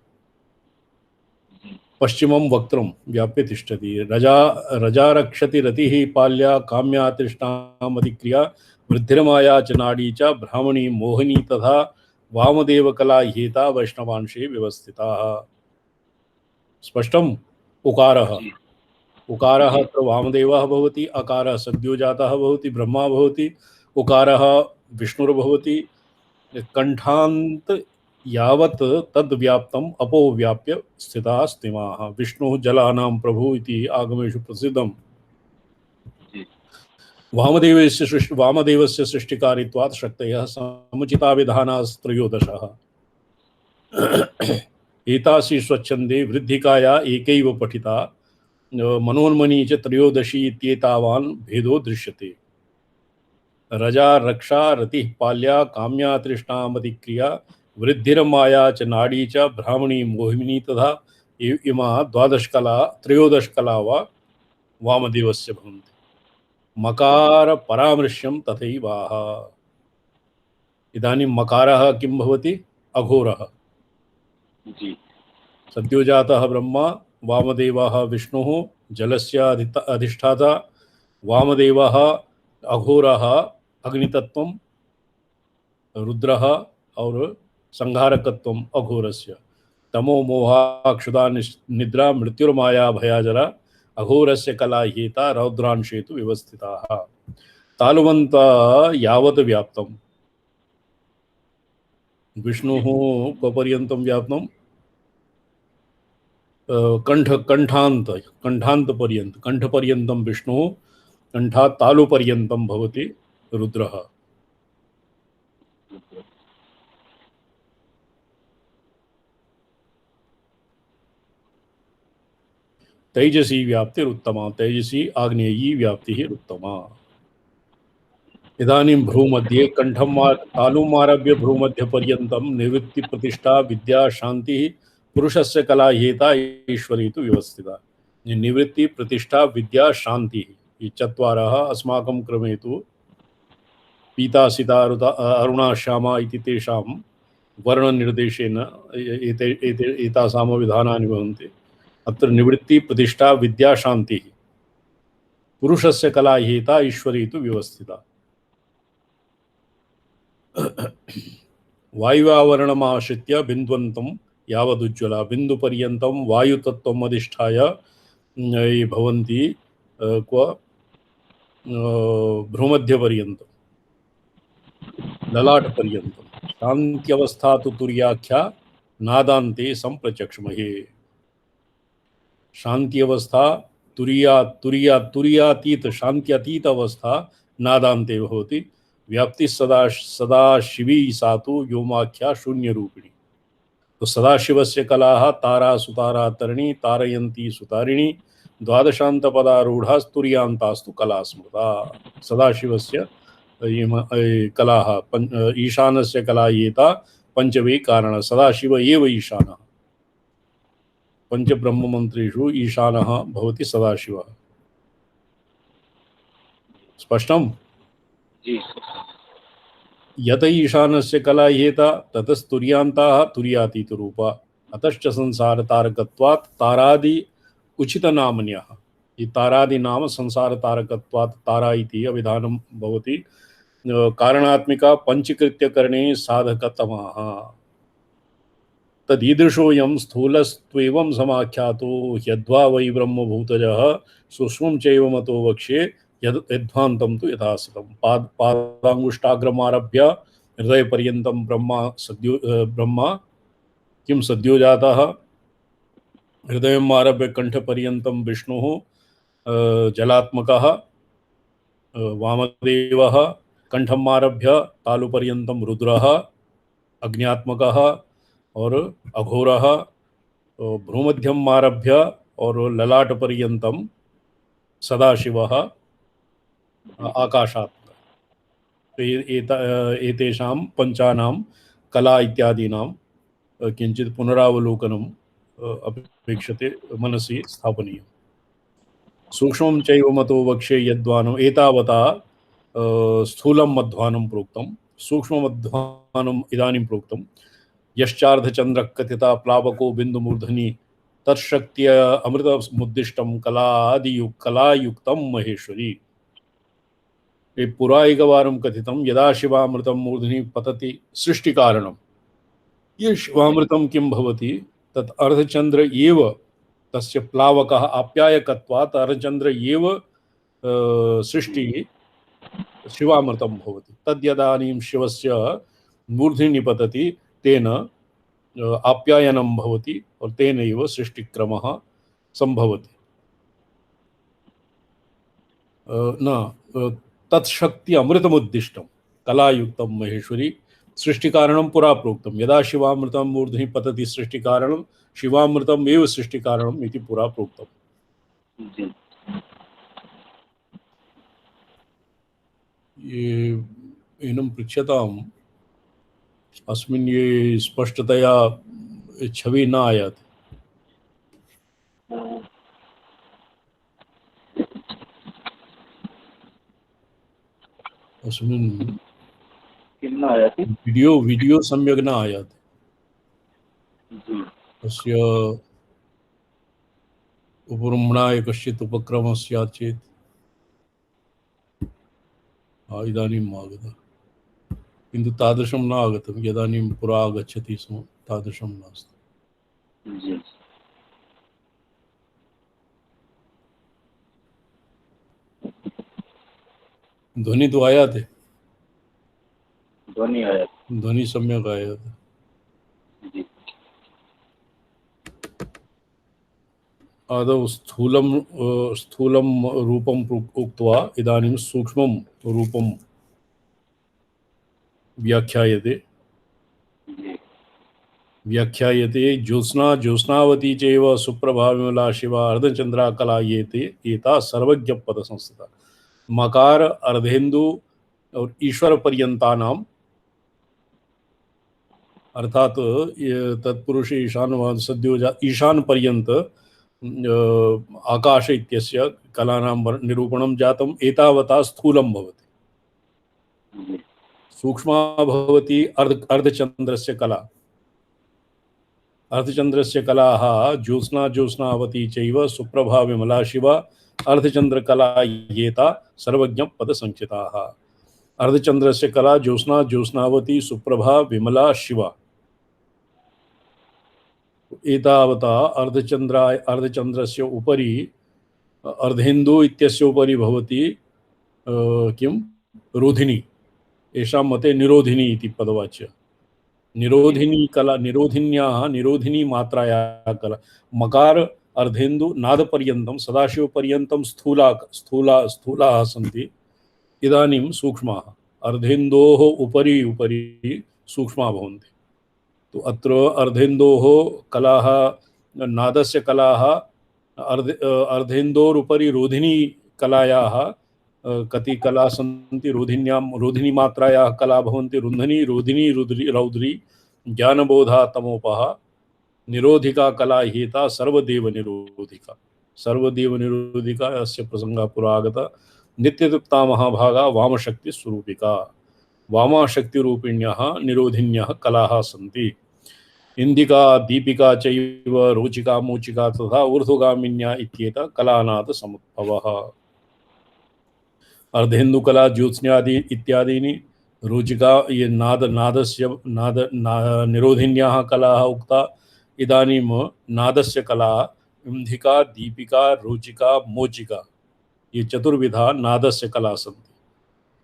पश्चिमं वक्त्रं व्याप्य तिष्ठति। रजा रक्षति रतिः पाल्या काम्या तृष्णामधिक्रिया वृद्धिर्माया च नाडी च ब्राह्मणी मोहिनी तथा वामदेवकला ह्येता वैष्णवांशे व्यवस्थिताः। स्पष्टम्? उकारः जी उकारः जी अत्र वामदेवः भवति, अकारः सद्योजातः भवति, ब्रह्मा भवति, उकारः विष्णुर्भवति। कंठांत यावत् तद्व्याप्तम् अपोव्याप्य स्थिताः स्तिमाः। विष्णुः जलानां प्रभुः इति आगमेषु प्रसिद्धम्। जी वामदेवस्य सृष्टिकारित्वात् शक्तयः समुचिताविधानास्त्रयोदशः। एतासि स्वच्छन्दे वृद्धिकाया एकैव पठिता मनोन्मनी च त्रयोदशी इत्येतावान् भेदो दृश्यते। रजा रक्षा रतिः पाल्या काम्या तृष्णामतिक्रिया वृद्धिर्माया च नाडी च ब्राह्मणी मोहिनी तथा इमा द्वादशकला त्रयोदशकला वा वामदेवस्य भवन्ति। मकार परामृश्यं तथैवाह। इदानीं मकारः किं भवति? अघोरः। जी सद्योजातः ब्रह्मा, वामदेवः विष्णुः जलस्य अधिष्ठाता, वामदेवः अघोरः अग्नितत्वं, रुद्रः और संहारकत्वं अघोरस्य। तमो मोहाक्षुधा निद्रा मृत्युर्माया भयाजरा अघोरस्य कला ह्येता रौद्रांशेतु व्यवस्थिताः। तालुवन्त यावत् व्याप्तं विष्णुः पर्यन्तं व्याप्तं कंठपर्यन्तं विष्णुः, कंठात् तालुपर्यन्तं भवति रुद्रः। तैजसी व्याप्तिरुत्तमा, तैजसी आग्नेयी व्याप्तिः उत्तमा। इदानीं भ्रूमध्ये तालुमारभ्य भ्रूमध्यपर्यन्तं निवृत्ति प्रतिष्ठा विद्या शांतिः पुरुषस्य कला ह्येता ईश्वरी तु व्यवस्थिता। निवृत्ति प्रतिष्ठा विद्या शांतिः ये चत्वारः अस्माकं क्रमे तु पीता सीता अरुणा श्यामा इति तेषां वर्णनिर्देशेन एतासां विधानानि भवन्ति। अत्र निवृत्ति प्रतिष्ठा विद्या शांतिः पुरुषस्य कला ह्येता ईश्वरी तु व्यवस्थिता। वायुवावरणमाश्रित्य बिन्द्वन्तं यावदुज्ज्वला बिन्दुपर्यन्तं वायुतत्त्वम् अधिष्ठाय भवन्ति क्व भ्रूमध्यपर्यन्तं ललाटपर्यन्तं शान्त्यवस्था तु तुर्याख्या नादान्ते सम्प्रचक्ष्महे। शांति अवस्था तुरीयातीत शांत्यतीत अवस्था नादान्ते भवति। व्याप्ति सदा शिवी सा तु व्योमाख्या शून्य रूपिणी। तो सदाशिवस्य कलाः तारा सुतारा तरिणी तारयन्ती सुतारिणी द्वादशान्तपदारूढास्तुर्यान्तास्तु कला स्मृता। सदाशिवस्य कलाः ईशानस्य कला एता पंचमे कारण। सदाशिव एव ईशानः। पंचब्रह्ममन्त्रेषु ईशानः भवति सदाशिवः। स्पष्टम्? जी यत ईशानस्य कला ह्येता ततस्तुर्यान्ताः तुर्यातीतरूपा। अतश्च संसार तारकत्वात् तारादि उचितनामन्यः। ये तारादि नाम संसार तारकत्वात् तारा इति अभिधानं भवति। कारणात्मिका पंचकृत्यकरणे साधकतमाः। तदीदृशोऽयं स्थूलस्त्वेवं समाख्यातो यद्वा वै ब्रह्मभूतजः सूक्ष्मं चैव मतो वक्ष्ये यद्ध्वान्तं तु यथास्थितं। पादांगुष्ठाग्रमारभ्य हृदयपर्यन्तं ब्रह्मा किं सद्योजातः। हृदयम् आरभ्य कंठपर्यन्तं विष्णुः जलात्मकः वामदेवः। कंठम् आरभ्य तालुपर्यन्तं रुद्रः अग्न्यात्मकः और अघोरः। भ्रूमध्यम आरभ्य और ललाट पर्यन्तं सदाशिवः आकाशात्मकः। तो एतेषां पंचानां कला इत्यादीनां किञ्चित् पुनरावलोकनम् अपेक्षते, मनसि स्थापनीयम्। सूक्ष्मं चैव मतो वक्ष्ये यद्वानम् एतावता स्थूलं मध्वानं प्रोक्तं। सूक्ष्ममध्वानम् इदानीं प्रोक्तं। यश्चार्धचन्द्रः कथिता प्लावको बिन्दुमूर्धनि तत्शक्त्या अमृतमुद्दिष्टं कलायुक्तं महेश्वरी। ये पुरा एकवारं कथितं यदा शिवामृतं मूर्धनि पतति सृष्टिकारणं। ये शिवामृतं किं भवति तत् अर्धचंद्र एव तस्य प्लावकः आप्यायकत्वात् अर्धचंद्र एव सृष्टिः शिवामृतं भवति। तद्यदानीं शिवस्य मूर्धनि निपतति तेन आप्यायनं भवति और तेन एव सृष्टिक्रमः संभवति। न तत्शक्ति अमृतमुद्दिष्टं कलायुक्तं महेश्वरी सृष्टिकारणं पुरा प्रोक्तं। यदा शिवामृतं मूर्धनि पतति सृष्टिकारणं शिवामृतम् एव सृष्टिकारणम् इति पुरा प्रोक्तम्। ये एनं पृच्छताम् अस्मिन् ये स्पष्टतया छवि न आयाति। अस्मिन् वीडियो सम्यक् न आयाति। तस्य उपरम्भणाय कश्चित् उपक्रमः स्यात् चेत्। इदानीम् आगतः किन्तु तादृशं न आगतं। यदानीं पुरा आगच्छति स्म तादृशं नास्ति। ध्वनि तो आयाति। ध्वनि सम्यक् आयाति। आदौ स्थूलं रूपं उक्त्वा इदानीं सूक्ष्मं रूपं व्याख्यायते। ज्योत्स्नावती चैव सुप्रभा विमला शिवा अर्धचंद्रा कला येते एता सर्वज्ञपदसंस्थिता। मकार अर्धेन्दु और ईश्वर पर्यंतानाम अर्थात तत्पुरुष ईशान सद्यो ईशान पर्यंत आकाश इत्यस्य कलानां निरूपणं जातम्। एतावता स्थूलं भवति। सूक्ष्मा भवति अर्धचंद्रस्य कला। अर्धचंद्रस्य कलाः ज्योत्स्नावती चैव सुप्रभा विमला शिवा अर्धचंद्रकला येता सर्वज्ञपदसंचिताः। अर्धचंद्रस्य कला ज्योत्स्नावती सुप्रभा विमला शिवा एतावता अर्धचंद्रस्य उपरि अर्धेन्दु इत्यस्य उपरि भवति किं रोधिनी। येषां मते निरोधिनी इति पदवाच्य। निरोधिनी कला निरोधिनी मात्रायाः कला। मकार अर्धेन्दु नादपर्यन्तं सदाशिवपर्यन्तं स्थूलाः सन्ति। इदानीं सूक्ष्माः अर्धेन्दोः उपरि सूक्ष्माः भवन्ति। तो अत्र अर्धेन्दोः कलाः नादस्य कलाः अर्धेन्दोरुपरि रोधिनी कलायाः कति कला सन्ति। रोधिनी मात्रायाः कला भवन्ति रुन्धनी रोधिनी रौद्री ज्ञानबोधा तमोपः निरोधिका कला हेता सर्वदेव निरोधिका अस्य प्रसंगः पुरा आगतः। नित्यतृप्ता महाभागा वामशक्ति स्वरूपिका। वामाशक्तिरूपिण्यः निरोधिन्यः कलाः सन्ति। इंदिका दीपिका चैव रोचिका मोचिका तथा ऊर्ध्वगामिन्या इत्येता कलानाद समुद्भवः। अर्धेन्दुकला ज्योत्स्नादि इत्यादीनि रोचिका ये निरोधिन्याः कलाः उक्ता। इदानीं नादस्य कला इंदिका दीपिका रोचिका मोचिका ये चतुर्विधा नादस्य कला सन्ति।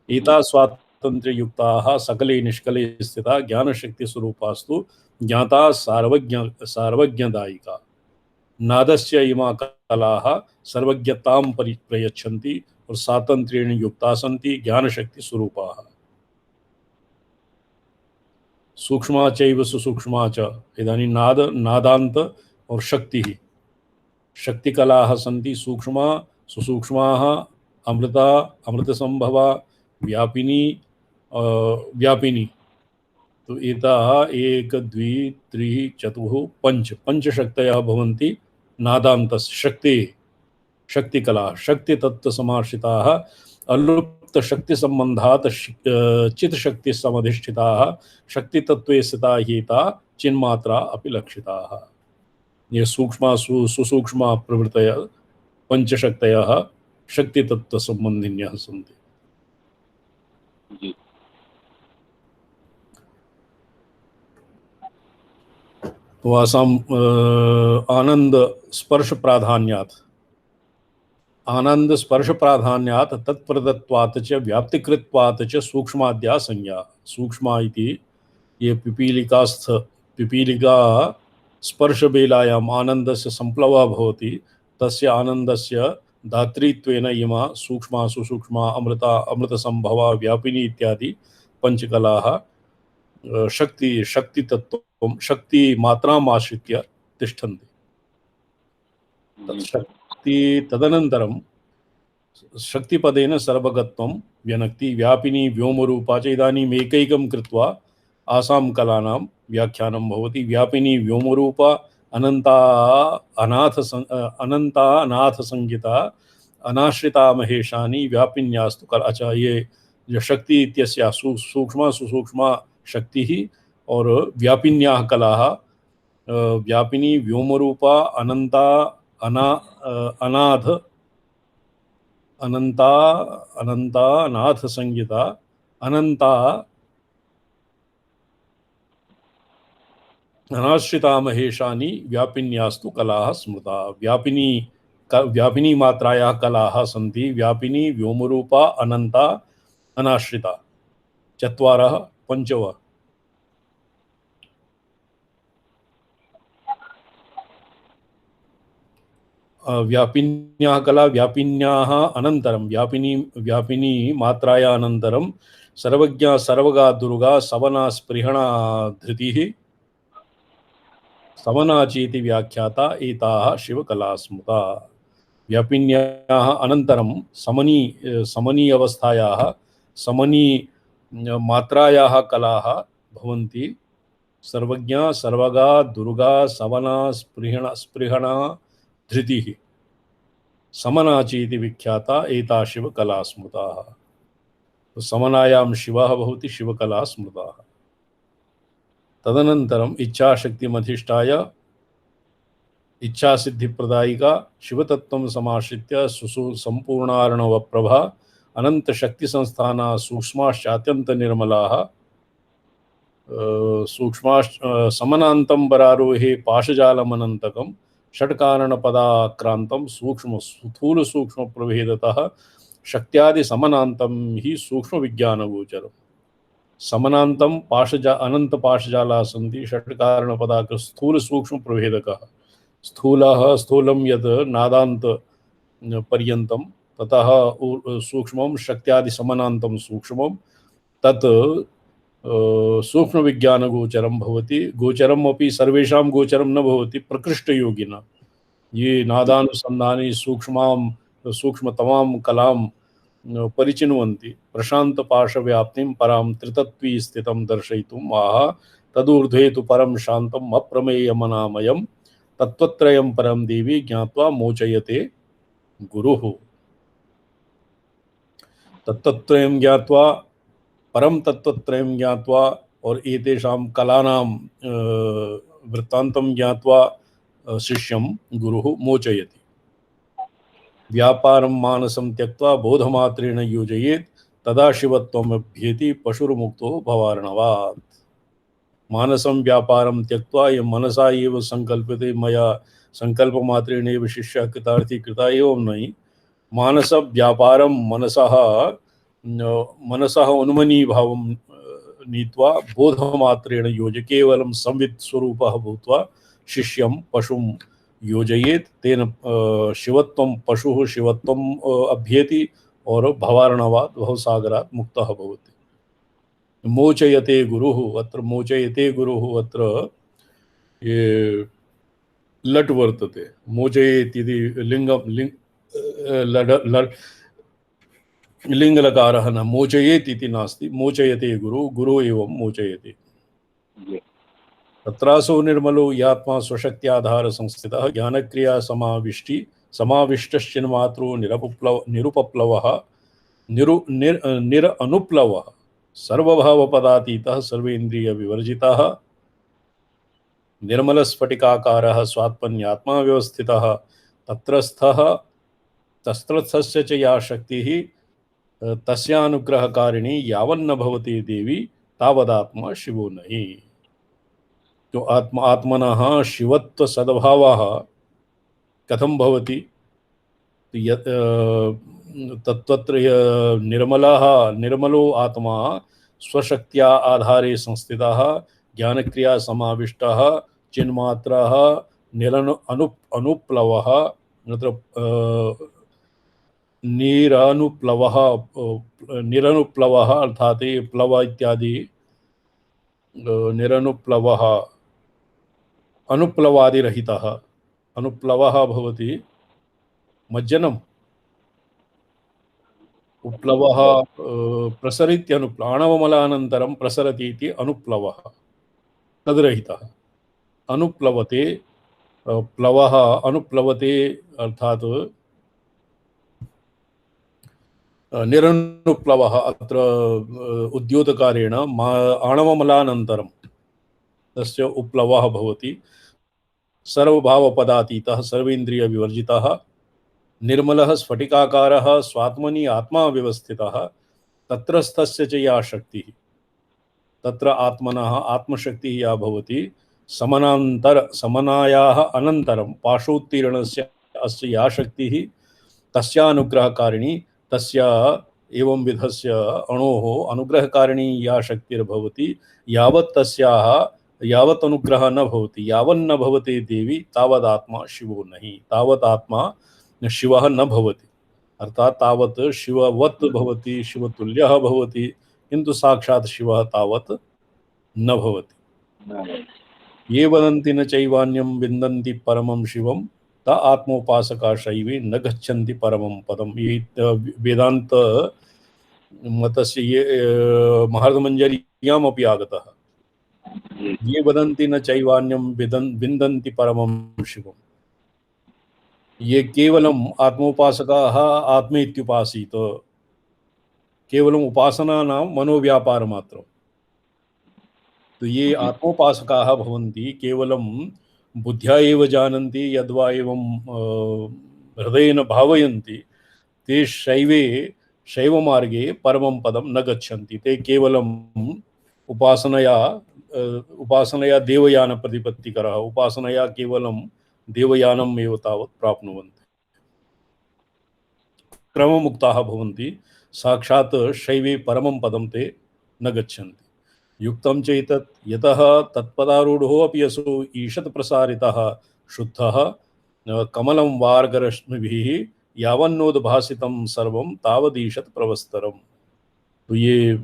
एता स्वातन्त्र्ययुक्ताः सकले निष्कले स्थिता ज्ञानशक्ति स्वरूपास्तु ज्ञाता सार्वज्ञदायिका। नादस्य इमा कलाः सर्वज्ञतां प्रयच्छन्ति और स्वातन्त्र्येण युक्ता सन्ति ज्ञानशक्ति स्वरूपाः। सूक्ष्मा चैव सुसूक्ष्मा च। इदानीं नादान्त और शक्तिकलाः सन्ति। सूक्ष्मा सुसूक्ष्माः अमृतसंभवा व्यापिनी। तो एताः 1 2 3 4 पंचशक्तयः भवन्ति। नादान्तस्य शक्तिकला शक्तितत्त्वसमाश्रिताः अलुप्त शक्ति संबंधात् चित शक्ति समधिष्ठिताः शक्तितत्त्वे स्थिता हेता चिन्मात्रा अपि लक्षिताः। ये सूक्ष्मा सुसूक्ष्मा प्रवृत्तयः पंचशक्तयः शक्तितत्त्वसम्बन्धिन्यः सन्ति। जी। तो आसाम आनंद स्पर्श प्राधान्यात् आनंद स्पर्श प्राधान्यात् तत्प्रदत्वात् च व्याप्तिकृत्वात् च सूक्ष्माद्या संज्ञा। सूक्ष्मा इति ये पिपीलिका स्पर्शबेलायाम् आनन्दस्य संप्लवः भवति, तस्य आनन्दस्य धात्रीत्वेन इमा सूक्ष्मा सुसूक्ष्मा अमृता अमृतसंभवा व्यापिनी इत्यादि पंचकलाः शक्तितत्त्वं शक्तिमात्राम् आश्रित्य तिष्ठन्ति। तदनन्तरं शक्तिपदेन सर्वगत्वं व्यनक्ति व्यापिनी व्योमरूपा च। इदानीम् एकैकं कृत्वा आसां कलानां व्याख्यानं भवति। व्यापिनी व्योमरूपा अनन्ता अनाथ संगीता अनाश्रिता महेशानि व्यापिन्यास्तु कला। अच्छा, ये जो शक्ति इत्यस्य सूक्ष्मा सुसूक्ष्मा शक्तिः और व्यापिन्याः कलाः व्यापिनी व्योमरूपा अनंता अनंता अनाथ संगीता अनंता अनाश्रिता महेशानि व्यापिन्यास्तु कलाः स्मृता। व्यापिनी मात्रायाः कलाः सन्ति। व्यापिनी व्योमरूपा अनंता अनाश्रिता चत्वारः पञ्चव। व्यापिन्याः कला व्यापिन्याः अनन्तरं व्यापिनी मात्राया अनन्तरं सर्वज्ञा सर्वगा दुर्गा सवना स्पृहणा धृतिः समना चेति व्याख्याता एताः शिवकला स्मृता। व्यापिन्याः अनन्तरं समनी अवस्थायाः समनी मात्रायाः कलाः भवन्ति। सर्वज्ञा सर्वगा दुर्गा सवना स्पृहणा धृतिः समना चेति विख्याता एता शिवकला स्मृताः। तो समनायां शिवः भवति, शिवकला स्मृताः। तदनन्तरम् इच्छाशक्तिमधिष्ठाय इच्छासिद्धिप्रदायिका शिवतत्त्वं समाश्रित्य संपूर्णार्णवप्रभा अनन्तशक्तिसंस्थाना सूक्ष्माश्चात्यन्तनिर्मलाः समनान्तं वरारोहे पाशजालमनन्तकं षट्कारणपदाक्रान्तं सूक्ष्म स्थूल सूक्ष्म प्रभेदतः शक्त्यादि समनान्तं हि सूक्ष्म विज्ञानगोचरम्। समनान्तं अनंत पाशजाला सन्ति। षट्कारणपदाक स्थूल सूक्ष्म प्रभेदकः स्थूलं यत् नादान्त पर्यन्तं ततः सूक्ष्मं शक्त्यादि समनान्तं सूक्ष्मं तत् सूक्ष्म विज्ञान गोचरम भवति। गोचरम अपि सर्वेषां गोचरम न भवति। प्रकृष्टयोगिना ये नादानुसंधाने सूक्ष्मतमां कलां परिचिन्वन्ति प्रशांत पाशव्याप्तिं परां त्रितत्वी स्थितं दर्शयितुम् आह तदूर्ध्वे तु परं शान्तम् अप्रमेयमनामयं तत्त्वत्रयं परं देवी ज्ञात्वा मोचयते गुरुः। तत्त्वत्रयं ज्ञात्वा परम तत्त्वत्रयं ज्ञात्वा और एतेषां कलानां वृत्तान्तं ज्ञात्वा शिष्यं गुरुः मोचयति। व्यापारं मानसं त्यक्त्वा बोधमात्रेण योजयेत् तदा शिवत्वमभ्येति पशुर्मुक्तो भवार्णवात्। मानसं व्यापारं त्यक्त्वा ये मनसा एव संकल्प्यते मया संकल्पमात्रेण एव शिष्यः कृतार्थी कृता एवं नहीं। मानस व्यापारं मनसः उन्मनी भावं नीत्वा बोधमात्रेण योज केवलं संवित् स्वरूपः भूत्वा शिष्यं पशुं योजयेत् तेन शिवत्वं पशुः शिवत्वम् अभ्येति और भवार्णवात् भवसागरात् मुक्तः भवति। मोचयते गुरुः अत्र मोचयते गुरुः अत्र ये लट् वर्तते। मोचयेत् इति लिंगलकारः न मोचयेत् इति नास्ति। मोचयते गुरु एवं मोचयते। तत्रासो निर्मलो यात्मा स्वशक्त्याधार संस्थितः ज्ञानक्रिया समाविष्टश्चिन्मात्रो निरुपप्लवः निरअनुप्लवः सर्वभावपदातीतः सर्वेन्द्रिय विवर्जितः निर्मलस्फटिकाकारः स्वात्मन्यात्मा व्यवस्थितः तत्रस्थस्य च या शक्तिः तस्यानुग्रहकारिणी यावन्न भवति देवी तावदात्मा शिवो नहि। तो आत्मनः शिवत्व सद्भावः कथं भवति? तत्र निर्मलो आत्मा स्वशक्त्या आधारे संस्थितः ज्ञानक्रिया समाविष्टः चिन्मात्रः अनुप्लवः निरनुप्लवः अर्थात प्लव इत्यादि निरनुप्लवः अनुप्लवादिरहितः अनुप्लवः भवति मज्जनम् उपप्लवः प्रसरित्यनुप्लवः आणवमलानन्तरं प्रसरति इति अनुप्लवः तद्रहितः अनुप्लवते प्लवः अनुप्लवते अर्थात् निरनुप्लवः अत्र उद्योतकारेण आणवमलानन्तरं तस्य उपप्लवः भवति सर्वभावपदातीतः सर्वेन्द्रियविवर्जितः निर्मलः स्फटिकाकारः स्वात्मनि आत्मा व्यवस्थितः तत्रस्थस्य च या शक्तिः तत्र आत्मनः आत्मशक्तिः या भवति समनायाः अनन्तरं पाशोत्तीर्णस्य अस्य या शक्तिः तस्यानुग्रहकारिणी तस्य एवं विधस्य अणोः अनुग्रहकारिणी या शक्तिर्भवति यावत् अनुग्रह न भवति यावन्न भवति देवी तावदात्मा शिवो नहि। तावत् आत्मा शिवः न भवति अर्थात तावत् शिववत् भवति शिवतुल्यः भवति किन्तु साक्षात् शिवः तावत् न भवति। ये वदन्ति न चैवान्यं विन्दन्ति परमं शिवं ता आत्मोपासका शैवे न गच्छन्ति परमं पदम्। ये वेदांत मतस्य ये महार्घमञ्जर्यामपि आगतः। ये वदन्ति न चैवान्यं विन्दन्ति परमं शिवं, ये केवलम् आत्मोपासकाः आत्मेत्युपासीत केवलम् उपासनानां मनोव्यापारमात्रं। तो ये आत्मोपासकाः भवन्ति केवलं बुद्ध्या एव जानन्ति यद्वा एवं हृदयेन भावयन्ति ते शैवमार्गे परमं पदं न गच्छन्ति। ते केवलम् उपासनया देवयानप्रतिपत्तिकरः उपासनया केवलं देवयानम् एव तावत् प्राप्नुवन्ति। क्रममुक्ताः भवन्ति साक्षात् शैवे परमं पदं ते न गच्छन्ति। युक्तं चैतत् यतः तत्पदारूढो अपि असौ ईषत् प्रसारितः शुद्धः कमलं वार्गरश्मिभिः यावन्नोद्भासितं सर्वं तावदीषत् प्रवस्तरम्। तो ये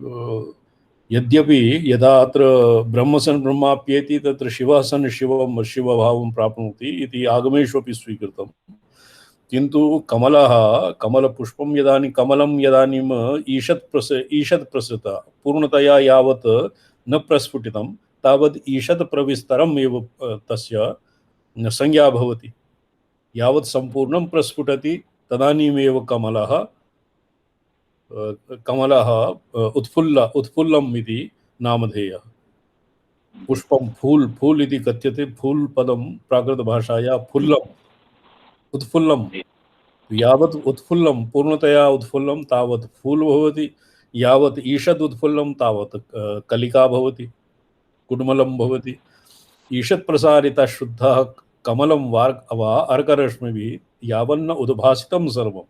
यद्यपि यदा अत्र ब्रह्मसन् ब्रह्माप्येति तत्र शिवः सन् शिवं शिवभावं प्राप्नोति इति आगमेष्वपि स्वीकृतं, किन्तु कमलपुष्पं यदानीम् ईषत् प्रसृता पूर्णतया यावत् न प्रस्फुटितं तावत् ईषत् प्रविस्तरम् एव तस्य संज्ञा भवति। यावत् संपूर्णं प्रस्फुटति तदानीमेव कमलः उत्फुल्लम् इति नामधेयः। पुष्पं फूल इति कथ्यते। फूल पदं प्राकृतभाषायां फुल्लम् उत्फुल्लं। यावत् उत्फुल्लं पूर्णतया उत्फुल्लं तावत् फूल भवति, यावत् ईषद् उत्फुल्लं तावत् कलिका भवति, कुड्मलं भवति। ईषत् प्रसारितः शुद्धः कमलं वा अर्करश्मिभिः यावन्न उद्भासितं सर्वं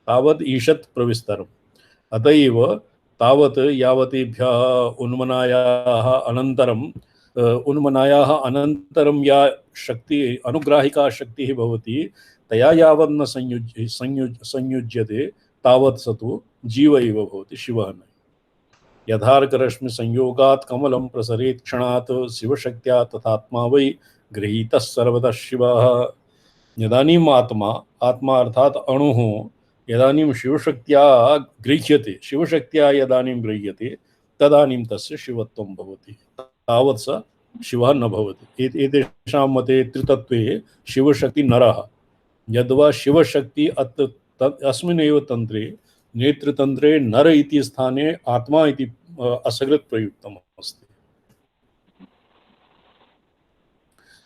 तावत् ईषत् प्रविस्तरम्। अतएव तावत् यावतेभ्यः उन्मनायाः अनन्तरं या शक्ति अनुग्राहिका शक्तिः भवति तया यावन्न संयुज्यते तावत् स तु जीव एव भवति, शिवः न। यथार्करश्मि संयोगात् कमलं प्रसरेत् क्षणात् शिवशक्त्या तथात्मा वै गृहीतः सर्वतः शिवः। यदानीम् आत्मा अर्थात अणुः यदानीं शिवशक्त्या यदानीं गृह्यते तदानीं तस्य शिवत्वं भवति, तावत् स शिवः न भवति। एतेषां मते त्रितत्वे शिवशक्ति नरः। यद्वा शिवशक्ति अस्मिन्नेव तन्त्रे नेत्रतन्त्रे नर इति स्थाने आत्मा इति असकृत् प्रयुक्तम् अस्ति।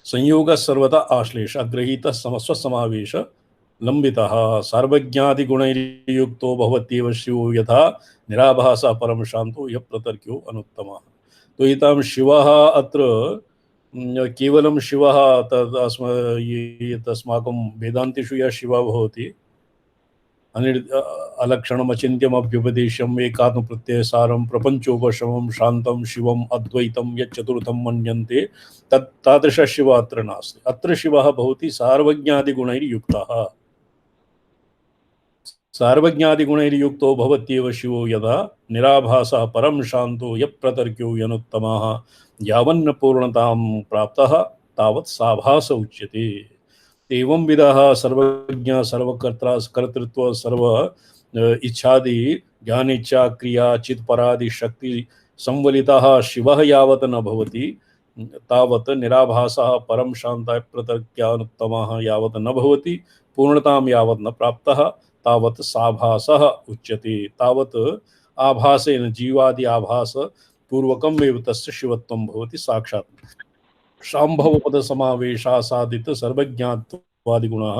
संयोग सर्वदा आश्लेष अग्रहीत समस्व समावेश लंबितः सर्वज्ञादिगुणैर्युक्तो भवत्येव शिवो यथा निराभासः परम शांतो यः प्रतर्क्यो अनुत्तमः। तो एतां शिवः अत्र केवलं शिवः तस्माकं वेदान्तेषु यः शिवः भवति अलक्षणमचिन्त्यमभ्युपदेशम् एकात्मप्रत्ययसारं प्रपञ्चोपशमं शान्तं शिवम् अद्वैतं यच्चतुर्थं मन्यन्ते तादृश शिव अत्र नास्ति। अत्र शिवः भवति सार्वज्ञादिगुणैर्युक्तः। सार्वज्ञादिगुणैर्युक्तो भवत्येव शिवो यदा निराभासः परं शान्तो यः प्रतर्क्यो यनुत्तमः यावन्न पूर्णतां प्राप्तः तावत् साभास उच्यते। एवं विदः सर्वज्ञ सर्वकर्ता कर्तृत्व सर्व इच्छादि ज्ञान इच्छा क्रिया चित् परादि शक्ति संवलितः शिवः यावत् न भवति तावत् निराभासः परम शान्तः प्रतर्क्यानुत्तमः यावत् न भवति पूर्णतां यावत् न प्राप्तः तावत् साभासः उच्यते। तावत् आभासेन जीवादि आभास पूर्वकम् एव तस्य शिवत्वं भवति साक्षात्। शाम्भवपद समावेशा साधित सर्वज्ञात्वादिगुणः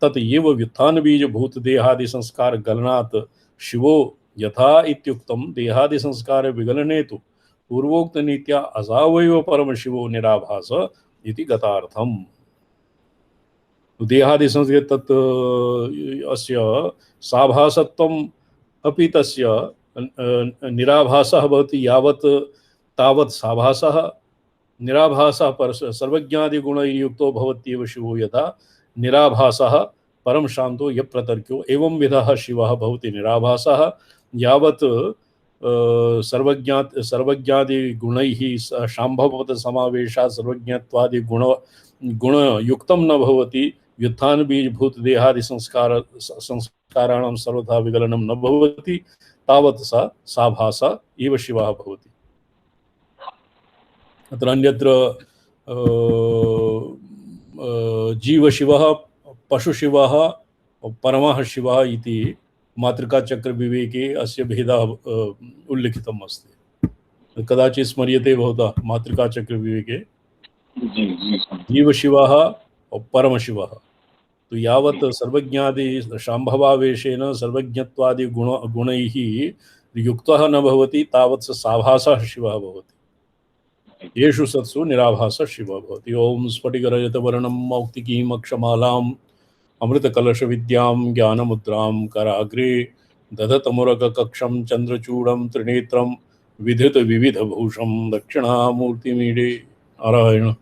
तत एव व्युत्थान बीज भूत देहादि संस्कार गलनात् शिवो यथा इत्युक्तं देहादि संस्कार विगलने तु पूर्वोक्त नीत्या असावयव परम शिवो निराभास इति गतार्थम्। देहादि संस्कार तत् अस्य साभासत्वम् अपि तस्य निराभासः भवति यावत् तावत् साभासः निराभासः पर सर्वज्ञादिगुणयुक्तो भवत्येव शिवो यथा निराभासः परम शांतो यः प्रतर्क्यो एवं विधः शिवः भवति निराभासः यावत् सर्वज्ञादिगुणैः शाम्भवपद समावेशात् सर्वज्ञत्वादि गुणयुक्तं न भवति व्युत्थान बीजभूत देहादि संस्काराणां सर्वथा विगलनं न भवति तावत् स साभास एव शिवः भवति। अत्र अन्यत्र जीवशिवः पशुशिवः परमः शिवः इति मातृकाचक्रविवेके अस्य भेदः उल्लिखितम् अस्ति। कदाचित् स्मर्यते भवतः मातृकाचक्रविवेके जीवशिवः परमशिवः। तो यावत् सर्वज्ञादि शाम्भवावेशेन सर्वज्ञत्वादि गुणैः युक्तः न भवति तावत् स साभासः शिवः भवति। येषु सत्सु निराभासः शिवः भवति। ओम स्फटिकरजतवर्णं मौक्तिकीमक्षमालाम् अमृतकलशविद्यां ज्ञानमुद्रां कराग्रे दधतमुरगकक्षं चन्द्रचूडं त्रिनेत्रं विधृतविविधभूषं दक्षिणामूर्तिमीडे। नारायण।